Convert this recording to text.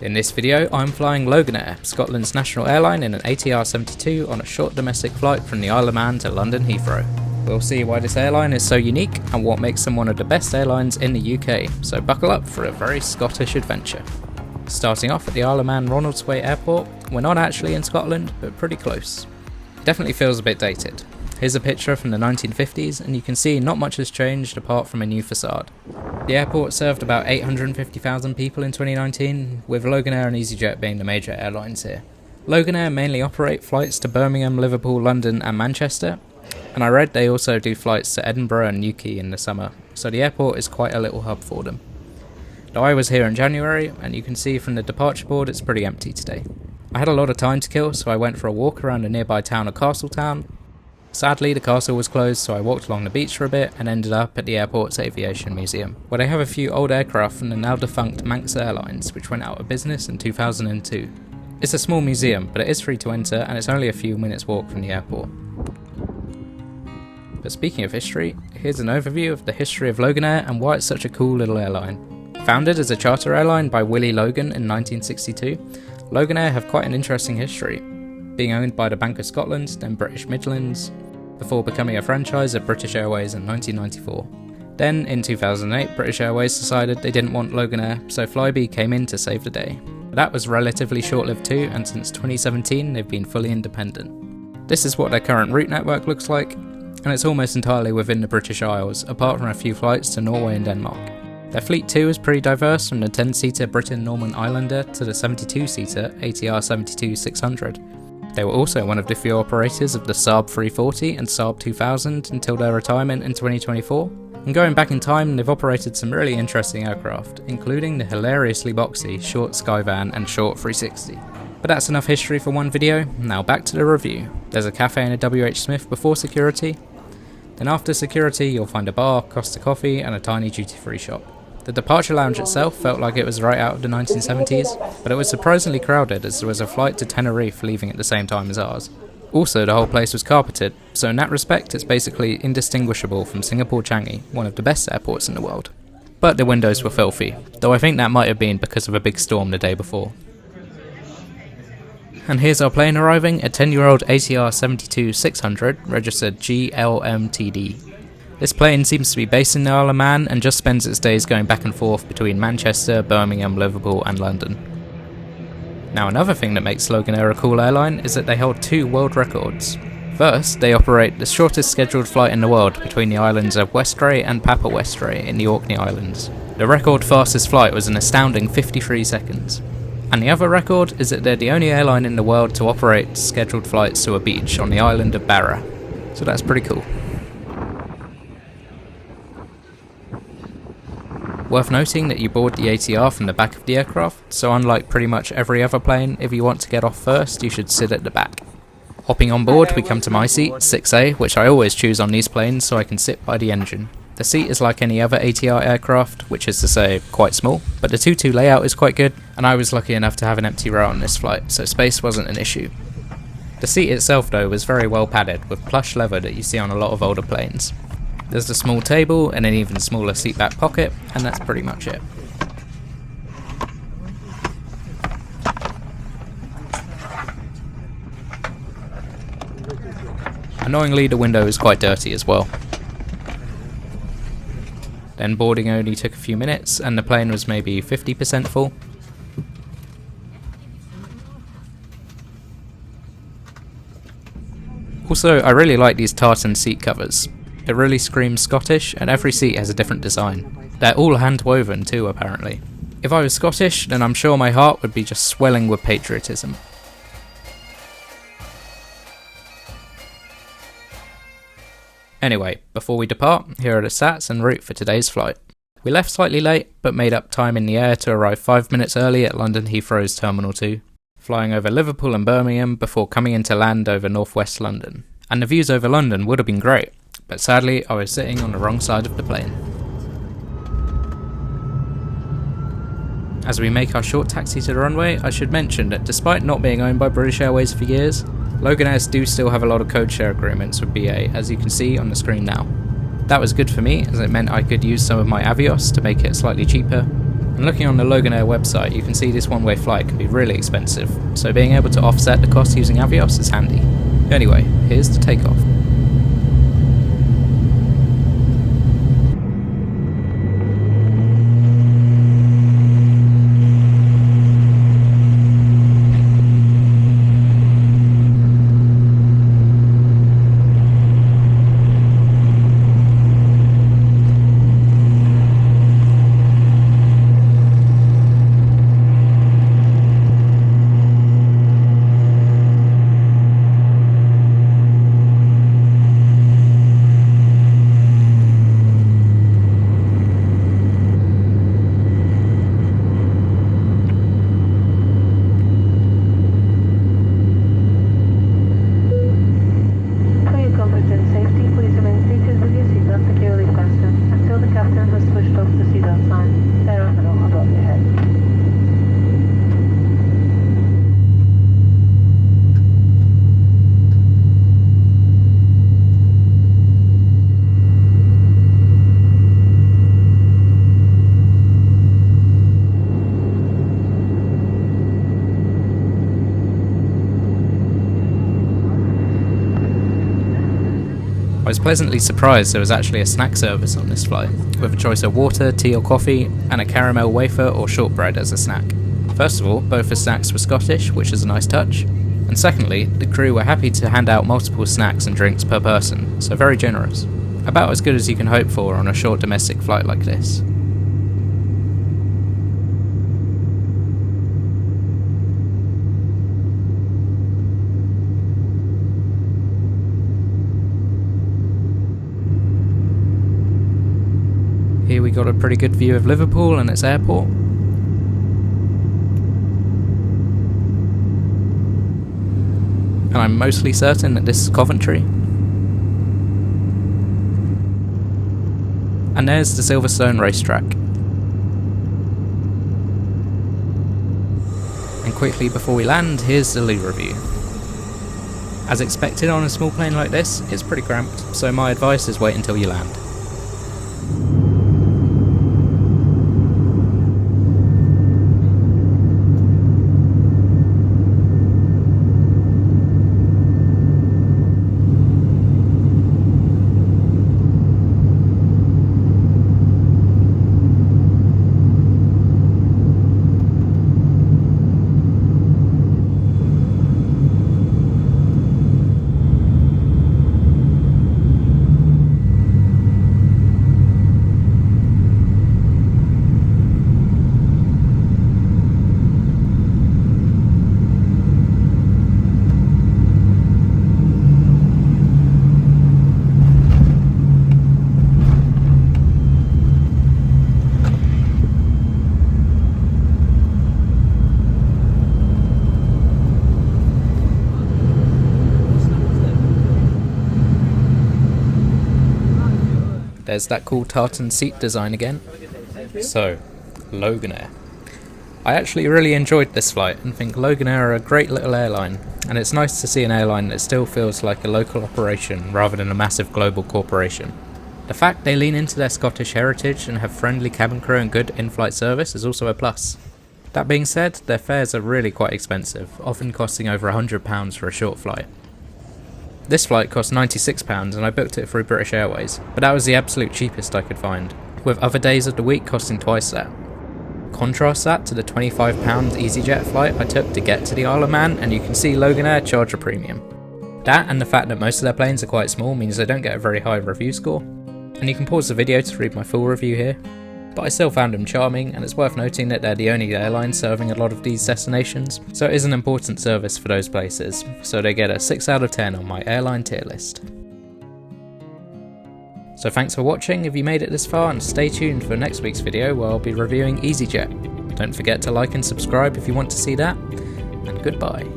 In this video, I'm flying Loganair, Scotland's national airline, in an ATR72 on a short domestic flight from the Isle of Man to London Heathrow. We'll see why this airline is so unique and what makes them one of the best airlines in the UK, so buckle up for a very Scottish adventure. Starting off at the Isle of Man Ronaldsway airport, we're not actually in Scotland, but pretty close. It definitely feels a bit dated. Here's a picture from the 1950s, and you can see not much has changed apart from a new facade. The airport served about 850,000 people in 2019, with Loganair and EasyJet being the major airlines here. Loganair mainly operate flights to Birmingham, Liverpool, London and Manchester, and I read they also do flights to Edinburgh and Newquay in the summer, so the airport is quite a little hub for them. Now, I was here in January, and you can see from the departure board it's pretty empty today. I had a lot of time to kill, so I went for a walk around the nearby town of Castletown. Sadly, the castle was closed, so I walked along the beach for a bit and ended up at the airport's aviation museum, where they have a few old aircraft from the now defunct Manx Airlines, which went out of business in 2002. It's a small museum, but it is free to enter, and it's only a few minutes walk from the airport. But speaking of history, here's an overview of the history of Loganair and why it's such a cool little airline. Founded as a charter airline by Willie Logan in 1962, Loganair have quite an interesting history, being owned by the Bank of Scotland, then British Midlands, before becoming a franchise of British Airways in 1994. Then, in 2008, British Airways decided they didn't want Loganair, so Flybe came in to save the day. But that was relatively short-lived too, and since 2017 they've been fully independent. This is what their current route network looks like, and it's almost entirely within the British Isles, apart from a few flights to Norway and Denmark. Their fleet too is pretty diverse, from the 10-seater Britain Norman Islander to the 72-seater ATR72 600. They were also one of the few operators of the Saab 340 and Saab 2000 until their retirement in 2024. And going back in time, they've operated some really interesting aircraft, including the hilariously boxy Short Skyvan and Short 360. But that's enough history for one video, now back to the review. There's a cafe and a WH Smith before security. Then after security, you'll find a bar, Costa Coffee and a tiny duty-free shop. The departure lounge itself felt like it was right out of the 1970s, but it was surprisingly crowded as there was a flight to Tenerife leaving at the same time as ours. Also, the whole place was carpeted, so in that respect it's basically indistinguishable from Singapore Changi, one of the best airports in the world. But the windows were filthy, though I think that might have been because of a big storm the day before. And here's our plane arriving, a 10-year-old ATR72 600, registered GLMTD. This plane seems to be based in the Isle of Man and just spends its days going back and forth between Manchester, Birmingham, Liverpool and London. Now, another thing that makes Loganair a cool airline is that they hold two world records. First, they operate the shortest scheduled flight in the world between the islands of Westray and Papa Westray in the Orkney Islands. The record fastest flight was an astounding 53 seconds. And the other record is that they're the only airline in the world to operate scheduled flights to a beach on the island of Barra. So that's pretty cool. Worth noting that you board the ATR from the back of the aircraft, so unlike pretty much every other plane, if you want to get off first, you should sit at the back. Hopping on board, we come to my seat, 6A, which I always choose on these planes so I can sit by the engine. The seat is like any other ATR aircraft, which is to say, quite small, but the 2-2 layout is quite good, and I was lucky enough to have an empty row on this flight, so space wasn't an issue. The seat itself though was very well padded, with plush leather that you see on a lot of older planes. There's a small table and an even smaller seat back pocket, and that's pretty much it. Annoyingly, the window is quite dirty as well. Then boarding only took a few minutes, and the plane was maybe 50% full. Also, I really like these tartan seat covers. It really screams Scottish, and every seat has a different design. They're all hand woven too, apparently. If I was Scottish, then I'm sure my heart would be just swelling with patriotism. Anyway, before we depart, here are the stats en route for today's flight. We left slightly late, but made up time in the air to arrive 5 minutes early at London Heathrow's Terminal 2, flying over Liverpool and Birmingham before coming into land over northwest London. And the views over London would have been great, but sadly I was sitting on the wrong side of the plane. As we make our short taxi to the runway, I should mention that despite not being owned by British Airways for years, Loganairs do still have a lot of codeshare agreements with BA, as you can see on the screen now. That was good for me, as it meant I could use some of my Avios to make it slightly cheaper, And looking on the Loganair website, you can see this one-way flight can be really expensive, so being able to offset the cost using Avios is handy. Anyway, here's the takeoff. I was pleasantly surprised there was actually a snack service on this flight, with a choice of water, tea or coffee, and a caramel wafer or shortbread as a snack. First of all, both the snacks were Scottish, which is a nice touch, and secondly, the crew were happy to hand out multiple snacks and drinks per person, so very generous. About as good as you can hope for on a short domestic flight like this. Here we got a pretty good view of Liverpool and its airport. And I'm mostly certain that this is Coventry. And there's the Silverstone racetrack. And quickly before we land, here's the loo review. As expected on a small plane like this, it's pretty cramped, so my advice is wait until you land. There's that cool tartan seat design again. So, Loganair. I actually really enjoyed this flight and think Loganair are a great little airline, and it's nice to see an airline that still feels like a local operation rather than a massive global corporation. The fact they lean into their Scottish heritage and have friendly cabin crew and good in-flight service is also a plus. That being said, their fares are really quite expensive, often costing over £100 for a short flight. This flight cost £96 and I booked it through British Airways, but that was the absolute cheapest I could find, with other days of the week costing twice that. Contrast that to the £25 EasyJet flight I took to get to the Isle of Man, and you can see Loganair charge a premium. That and the fact that most of their planes are quite small means they don't get a very high review score, and you can pause the video to read my full review here. But I still found them charming, and it's worth noting that they're the only airline serving a lot of these destinations, so it is an important service for those places, so they get a 6 out of 10 on my airline tier list. So thanks for watching if you made it this far, and stay tuned for next week's video where I'll be reviewing EasyJet. Don't forget to like and subscribe if you want to see that, and goodbye.